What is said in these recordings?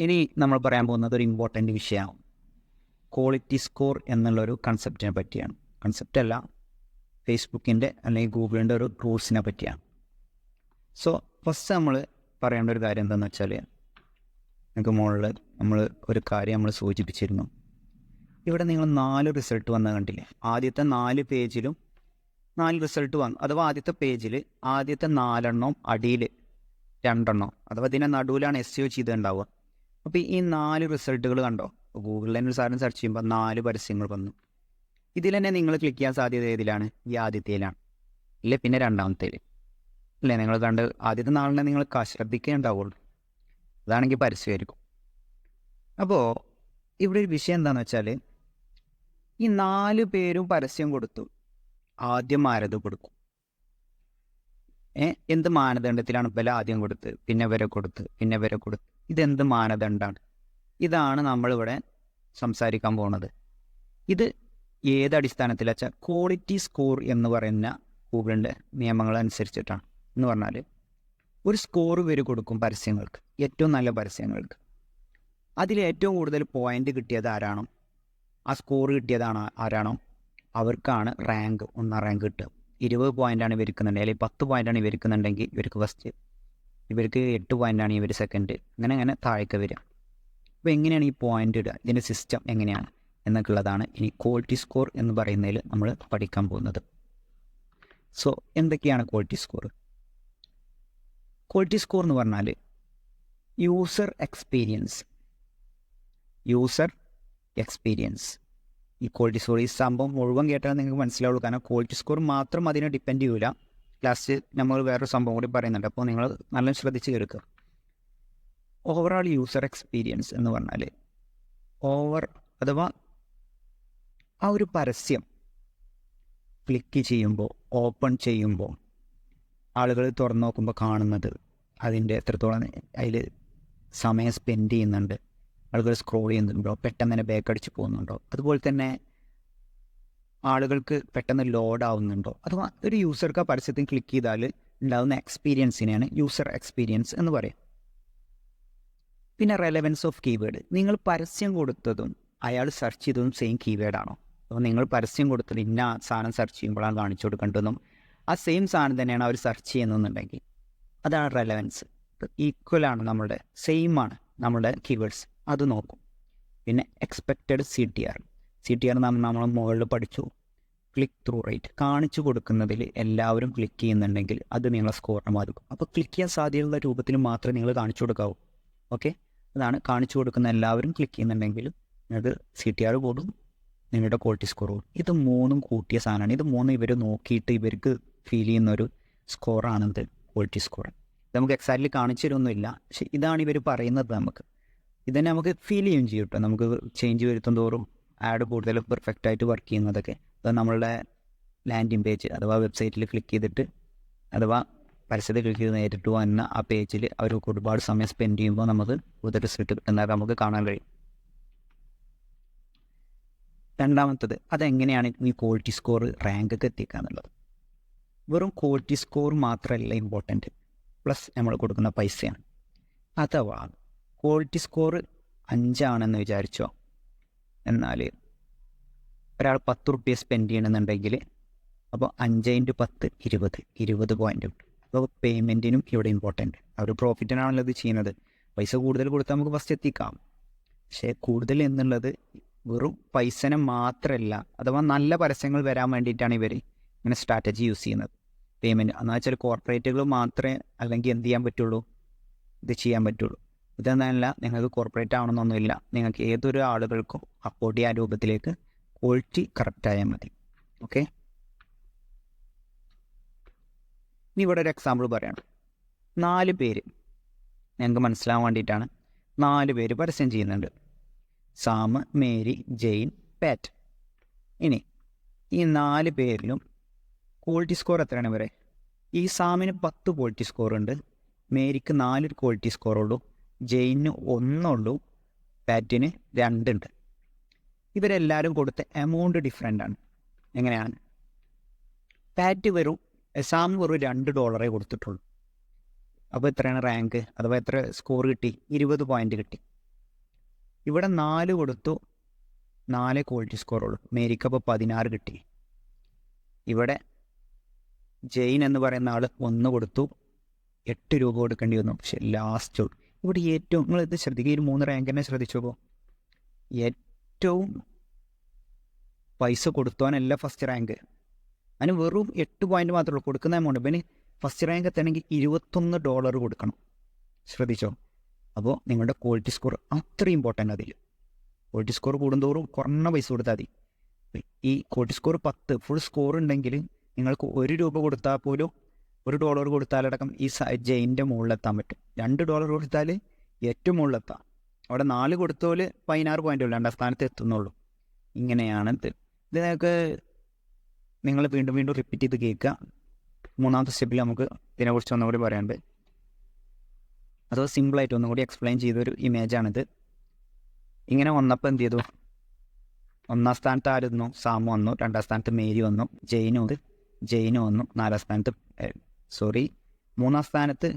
ഇനി നമ്മൾ പറയാൻ പോകുന്നത് ഒരു ഇമ്പോർട്ടൻ്റ് വിഷയമാണ്. ക്വാളിറ്റി സ്കോർ എന്നുള്ളൊരു കൺസെപ്റ്റിനെ പറ്റിയാണ്. കൺസെപ്റ്റ് അല്ല, ഫേസ്ബുക്കിൻ്റെ അല്ലെങ്കിൽ ഗൂഗിളിൻ്റെ ഒരു റൂൾസിനെ പറ്റിയാണ്. സോ ഫസ്റ്റ് നമ്മൾ പറയേണ്ട ഒരു കാര്യം എന്താണെന്ന് വെച്ചാൽ, നിങ്ങൾക്ക് മുകളിൽ നമ്മൾ ഒരു കാര്യം നമ്മൾ സൂചിപ്പിച്ചിരുന്നു. ഇവിടെ നിങ്ങൾ 4 റിസൾട്ട് വന്നത് കണ്ടില്ലേ? ആദ്യത്തെ 4 പേജിലും 4 റിസൾട്ട് വന്നു. അഥവാ ആദ്യത്തെ പേജിൽ ആദ്യത്തെ 4 എണ്ണം, അടിയിൽ 2 എണ്ണം, അഥവാ ഇതിനെ നടുവിലാണ് SEO ചെയ്തിട്ടുണ്ടാവുക. അപ്പോൾ ഈ 4 റിസൾട്ടുകൾ കണ്ടോ? ഗൂഗിളിൽ തന്നെ ഒരു സാധനം സെർച്ച് ചെയ്യുമ്പോൾ 4 പരസ്യങ്ങൾ വന്നു. ഇതിൽ തന്നെ നിങ്ങൾ ക്ലിക്ക് ചെയ്യാൻ സാധ്യത ഏതിലാണ്? ഈ ആദ്യത്തേലാണ്, ഇല്ലേ പിന്നെ രണ്ടാമത്തേൽ, അല്ലേ? നിങ്ങൾ കണ്ട് ആദ്യത്തെ 4 നിങ്ങൾ ശ്രദ്ധിക്കേണ്ടാവുള്ളൂ. അതാണെങ്കിൽ പരസ്യമായിരിക്കും. അപ്പോൾ ഇവിടെ ഒരു വിഷയം എന്താണെന്ന് വെച്ചാൽ, ഈ 4 പേരും പരസ്യം കൊടുത്തു. ആദ്യം ആരത് കൊടുക്കും? എന്ത് മാനദണ്ഡത്തിലാണ്? വില ആദ്യം കൊടുത്ത്, പിന്നെ വരെ കൊടുത്ത്, പിന്നെ വരെ കൊടുത്ത്. ഇതെന്ത് മാനദണ്ഡമാണ്? ഇതാണ് നമ്മളിവിടെ സംസാരിക്കാൻ പോകുന്നത്. ഇത് ഏത് അടിസ്ഥാനത്തിൽ വെച്ചാൽ ക്വാളിറ്റി സ്കോർ എന്ന് പറയുന്ന ഗൂഗിളിൻ്റെ നിയമങ്ങൾ അനുസരിച്ചിട്ടാണ്. എന്ന് പറഞ്ഞാൽ ഒരു സ്കോർ ഇവർ കൊടുക്കും പരസ്യങ്ങൾക്ക്, ഏറ്റവും നല്ല പരസ്യങ്ങൾക്ക്. അതിൽ ഏറ്റവും കൂടുതൽ പോയിൻ്റ് കിട്ടിയത് ആരാണോ, ആ സ്കോർ കിട്ടിയതാണ് ആരാണോ, അവർക്കാണ് റാങ്ക്, 1ാം റാങ്ക് കിട്ടുക. 20 പോയിൻ്റാണ് ഇവർക്കുന്നുണ്ടെങ്കിൽ, അല്ലെങ്കിൽ 10 പോയിൻ്റാണ് ഇവർക്കുന്നുണ്ടെങ്കിൽ ഇവർക്ക് ഫസ്റ്റ്, ഇവർക്ക് 8 പോയിൻ്റാണ് ഇവർ സെക്കൻഡ്, അങ്ങനെ താഴേക്ക് വരിക. അപ്പോൾ എങ്ങനെയാണ് ഈ പോയിൻ്റ് ഇടുക, ഇതിൻ്റെ സിസ്റ്റം എങ്ങനെയാണ് എന്നൊക്കെ ഉള്ളതാണ് ഇനി ക്വാളിറ്റി സ്കോർ എന്ന് പറയുന്നതിൽ നമ്മൾ പഠിക്കാൻ പോകുന്നത്. സോ എന്തൊക്കെയാണ് ക്വാളിറ്റി സ്കോർ? ക്വാളിറ്റി സ്കോർ എന്ന് പറഞ്ഞാൽ യൂസർ എക്സ്പീരിയൻസ്. ഈ ക്വാളിറ്റി സ്കോർ, ഈ സംഭവം മുഴുവൻ കേട്ടാൽ നിങ്ങൾക്ക് മനസ്സിലാവുള്ളൂ. കാരണം ക്വാളിറ്റി സ്കോർ മാത്രം അതിനെ ഡിപ്പെൻഡ് ചെയ്യില്ല. ലാസ്റ്റ് നമ്മൾ വേറൊരു സംഭവം കൂടി പറയുന്നുണ്ട്, അപ്പോൾ നിങ്ങൾ നല്ല ശ്രദ്ധിച്ച് കേൾക്കുക. ഓവറാൾ യൂസർ എക്സ്പീരിയൻസ് എന്ന് പറഞ്ഞാൽ അഥവാ ആ ഒരു പരസ്യം ക്ലിക്ക് ചെയ്യുമ്പോൾ, ഓപ്പൺ ചെയ്യുമ്പോൾ, ആളുകൾ തുറന്നു നോക്കുമ്പോൾ കാണുന്നത്, അതിൻ്റെ എത്രത്തോളം അതിൽ സമയം സ്പെൻഡ് ചെയ്യുന്നുണ്ട്, ആളുകൾ സ്ക്രോൾ ചെയ്യുന്നുണ്ടോ, പെട്ടെന്ന് തന്നെ ബാക്ക് അടിച്ച് പോകുന്നുണ്ടോ, അതുപോലെ തന്നെ ആളുകൾക്ക് പെട്ടെന്ന് ലോഡ് ആവുന്നുണ്ടോ, അഥവാ ഒരു യൂസർക്ക് ആ പരസ്യത്തിൽ ക്ലിക്ക് ചെയ്താൽ ഉണ്ടാകുന്ന എക്സ്പീരിയൻസിനെയാണ് യൂസർ എക്സ്പീരിയൻസ് എന്ന് പറയും. പിന്നെ റെലവൻസ് ഓഫ് കീവേഡ്. നിങ്ങൾ പരസ്യം കൊടുത്തതും അയാൾ സെർച്ച് ചെയ്തതും സെയിം കീവേഡാണോ? അപ്പോൾ നിങ്ങൾ പരസ്യം കൊടുത്തത് ഇന്ന സാധനം സെർച്ച് ചെയ്യുമ്പോഴാണ് കാണിച്ചു കൊടുക്കേണ്ടതും ആ സെയിം സാധനം തന്നെയാണ് അവർ സെർച്ച് ചെയ്യുന്നതെന്നുണ്ടെങ്കിൽ അതാണ് റെലവൻസ്. ഈക്വലാണ്, നമ്മളുടെ സെയിം ആണ് നമ്മളുടെ കീവേഡ്സ്, അത് നോക്കും. പിന്നെ എക്സ്പെക്റ്റഡ് CTR നമ്മൾ മുകളിൽ പഠിച്ചു. ക്ലിക്ക് ത്രൂ റേറ്റ്, കാണിച്ചു കൊടുക്കുന്നതിൽ എല്ലാവരും ക്ലിക്ക് ചെയ്യുന്നുണ്ടെങ്കിൽ അത് നിങ്ങളെ സ്കോറിനെ ബാധിക്കും. അപ്പോൾ ക്ലിക്ക് ചെയ്യാൻ സാധ്യതയുള്ള രൂപത്തിൽ മാത്രമേ നിങ്ങൾ കാണിച്ചു കൊടുക്കാവൂ. ഓക്കെ, അതാണ് കാണിച്ചു കൊടുക്കുന്ന എല്ലാവരും ക്ലിക്ക് ചെയ്യുന്നുണ്ടെങ്കിൽ നിങ്ങൾക്ക് CTR കൂടും, നിങ്ങളുടെ ക്വാളിറ്റി സ്കോർ കൂടും. ഇത് 3ഉം കൂട്ടിയ സാധനമാണ്. ഇത് 3 ഇവർ നോക്കിയിട്ട് ഇവർക്ക് ഫീൽ ചെയ്യുന്നൊരു സ്കോറാണെന്ത് ക്വാളിറ്റി സ്കോർ. നമുക്ക് എക്സാക്ട്ലി കാണിച്ചു തരുമൊന്നുമില്ല, പക്ഷെ ഇതാണ് ഇവർ പറയുന്നത്. ഇതന്നെ നമുക്ക് ഫീൽ ചെയ്യും ചെയ്യും കേട്ടോ. നമുക്ക് ചേഞ്ച് വരുത്തും തോറും ആഡ് കൂടുതൽ പെർഫെക്റ്റ് ആയിട്ട് വർക്ക് ചെയ്യുന്നതൊക്കെ. അത് നമ്മളുടെ ലാൻഡിങ് പേജ് അഥവാ വെബ്സൈറ്റിൽ ക്ലിക്ക് ചെയ്തിട്ട്, അഥവാ പരസ്യത്തിൽ ക്ലിക്ക് ചെയ്ത് നേരിട്ട് വന്ന ആ പേജിൽ അവർക്ക് ഒരുപാട് സമയം സ്പെൻഡ് ചെയ്യുമ്പോൾ നമുക്ക് കൂടുതൽ റിസൾട്ട് കിട്ടുന്നത് നമുക്ക് കാണാൻ കഴിയും. രണ്ടാമത്തത്, അതെങ്ങനെയാണ് ഈ ക്വാളിറ്റി സ്കോർ റാങ്കൊക്കെ എത്തിക്കുക എന്നുള്ളത്. വെറും ക്വാളിറ്റി സ്കോർ മാത്രമല്ല ഇമ്പോർട്ടൻറ്റ്, പ്ലസ് നമ്മൾ കൊടുക്കുന്ന പൈസയാണ്. അഥവാ ക്വാളിറ്റി സ്കോർ 5 ആണെന്ന് വിചാരിച്ചോ, എന്നാൽ ഒരാൾ 10 റുപ്യ സ്പെൻഡ് ചെയ്യണമെന്നുണ്ടെങ്കിൽ അപ്പോൾ 5 × 10 20 പോയിൻ്റ് കിട്ടും. അപ്പോൾ പേയ്മെൻറ്റിനും ഇവിടെ ഇമ്പോർട്ടൻറ്റ്. അവർ പ്രോഫിറ്റിനാണല്ലോ ഇത് ചെയ്യുന്നത്. പൈസ കൂടുതൽ കൊടുത്താൽ നമുക്ക് ഫസ്റ്റ് എത്തിക്കാം. പക്ഷേ കൂടുതൽ എന്നുള്ളത് വെറും പൈസനെ മാത്രമല്ല, അഥവാ നല്ല പരസ്യങ്ങൾ വരാൻ വേണ്ടിയിട്ടാണ് ഇവർ ഇങ്ങനെ സ്ട്രാറ്റജി യൂസ് ചെയ്യുന്നത്. പേയ്മെൻറ്റ് എന്ന് വെച്ചാൽ കോർപ്പറേറ്റുകൾ മാത്രമേ അല്ലെങ്കിൽ എന്ത് ചെയ്യാൻ പറ്റുള്ളൂ, ഇത് ചെയ്യാൻ പറ്റുള്ളൂ. ഇതെന്നല്ല, നിങ്ങൾക്ക് കോർപ്പറേറ്റ് ആവണമെന്നൊന്നുമില്ല. നിങ്ങൾക്ക് ഏതൊരു ആളുകൾക്കും അഫോർഡ് ചെയ്യാൻ രൂപത്തിലേക്ക് ക്വാളിറ്റി കറക്റ്റായാൽ മതി. ഓക്കെ, ഇനി ഇവിടെ ഒരു എക്സാമ്പിൾ പറയണം. 4 പേര്, ഞങ്ങൾക്ക് മനസ്സിലാവാൻ വേണ്ടിയിട്ടാണ്, 4 പേര് പരസ്യം ചെയ്യുന്നുണ്ട്. സാം, മേരി, ജെയിൻ, പാറ്റ്. ഇനി ഈ 4 പേരിലും ക്വാളിറ്റി സ്കോർ എത്രയാണ് വരെ? ഈ സാമിന് 10 ക്വാളിറ്റി സ്കോറുണ്ട്, മേരിക്ക് 4 ക്വാളിറ്റി സ്കോറുള്ളൂ, ജെയിന് 1 ഉള്ളൂ, പാറ്റിന് 2 ഉണ്ട്. ഇവരെല്ലാവരും കൊടുത്ത എമൗണ്ട് ഡിഫറെൻ്റ് ആണ്. എങ്ങനെയാണ്? പാറ്റ് സാം വെറും $2 കൊടുത്തിട്ടുള്ളൂ. അപ്പോൾ എത്രയാണ് റാങ്ക്, അഥവാ എത്ര സ്കോർ കിട്ടി? 20 പോയിൻ്റ് കിട്ടി. ഇവിടെ 4 കൊടുത്തു, 4 ക്വാളിറ്റി സ്കോറുള്ളൂ. മേരിക്ക് അപ്പോൾ 16 കിട്ടി. ഇവിടെ ജെയിൻ എന്ന് പറയുന്ന ആൾ 1 കൊടുത്തു, 8 രൂപ കൊടുക്കേണ്ടി വന്നു. പക്ഷെ ലാസ്റ്റ് ഇവിടെ ഏറ്റവും നിങ്ങളിത് ശ്രദ്ധിക്കുക, ഈ 3 റാങ്കിനെ ശ്രദ്ധിച്ചു നോക്കൂ. ഏറ്റവും പൈസ കൊടുത്തവനല്ല ഫസ്റ്റ് റാങ്ക്. അതിന് വെറും 8 പോയിന്റ് മാത്രമേ ഉള്ളൂ കൊടുക്കുന്ന എമൗണ്ട്. പിന്നെ ഫസ്റ്റ് റാങ്ക് എത്തണമെങ്കിൽ $21 കൊടുക്കണം. ശ്രദ്ധിച്ചോ? അപ്പോൾ നിങ്ങളുടെ ക്വാളിറ്റി സ്കോർ അത്ര ഇമ്പോർട്ടൻ്റ് അതിൽ. ക്വാളിറ്റി സ്കോർ കൂടുന്തോറും കുറഞ്ഞ പൈസ കൊടുത്താൽ മതി. ഈ ക്വാളിറ്റി സ്കോർ 10 ഫുൾ സ്കോർ ഉണ്ടെങ്കിൽ നിങ്ങൾക്ക് $1 കൊടുത്താൽ പോലും $1 കൊടുത്താലടക്കം ഈ ജെയിൻ്റെ മുകളിലെത്താൻ പറ്റും. $2 കൊടുത്താൽ ഏറ്റവും മുകളിലെത്താം. അവിടെ 4 കൊടുത്തോല് 16 പോയിൻ്റ് ഉള്ളൂ, 2ാം സ്ഥാനത്ത് എത്തുന്നുള്ളൂ. ഇങ്ങനെയാണ് ഇത് നിങ്ങൾക്ക് നിങ്ങൾ വീണ്ടും വീണ്ടും റിപ്പീറ്റ് ചെയ്ത് കേൾക്കുക. 3ാമത്തെ സ്റ്റെപ്പിൽ നമുക്ക് ഇതിനെക്കുറിച്ച് ഒന്നുകൂടി പറയാനുണ്ട്. അതോ സിമ്പിളായിട്ട് ഒന്നുകൂടി എക്സ്പ്ലെയിൻ ചെയ്തൊരു ഇമേജാണിത്. ഇങ്ങനെ വന്നപ്പോൾ എന്ത് ചെയ്തു? 1ാം സ്ഥാനത്ത് ആരുന്നു? സാമു വന്നു. 2ാം സ്ഥാനത്ത് മേരി വന്നു. ജെയിന് വന്നു. 4ാം സ്ഥാനത്ത് 3ാം സ്ഥാനത്ത്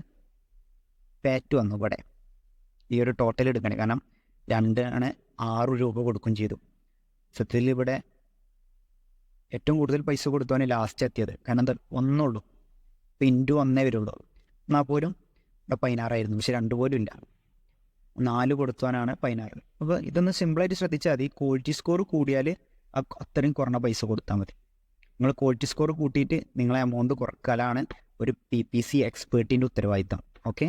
പാറ്റ് വന്നു. ഇവിടെ ഈ ഒരു ടോട്ടൽ എടുക്കണേ, കാരണം 2 ആണ് 6 രൂപ കൊടുക്കുകയും ചെയ്തു. സത്യത്തിൽ ഇവിടെ ഏറ്റവും കൂടുതൽ പൈസ കൊടുത്തവന് ലാസ്റ്റ് എത്തിയത്. കാരണം എന്താ, 1 ഉള്ളൂ. ഇപ്പം ഇൻറ്റു 1 വരുള്ളൂ. എന്നാൽ പോലും ഇവിടെ 16 ആയിരുന്നു, പക്ഷെ 2 പോലും ഇല്ല. 4 കൊടുത്തവനാണ് 16. അപ്പോൾ ഇതൊന്ന് സിമ്പിളായിട്ട് ശ്രദ്ധിച്ചാൽ മതി. ക്വാളിറ്റി സ്കോർ കൂടിയാൽ അത്രയും കുറഞ്ഞ പൈസ കൊടുത്താൽ മതി. നിങ്ങൾ ക്വാളിറ്റി സ്കോർ കൂട്ടിയിട്ട് നിങ്ങളെ എമൗണ്ട് കുറക്കലാണ് ഒരു PPC എക്സ്പേർട്ടിൻ്റെ ഉത്തരവാദിത്തം. ഓക്കെ.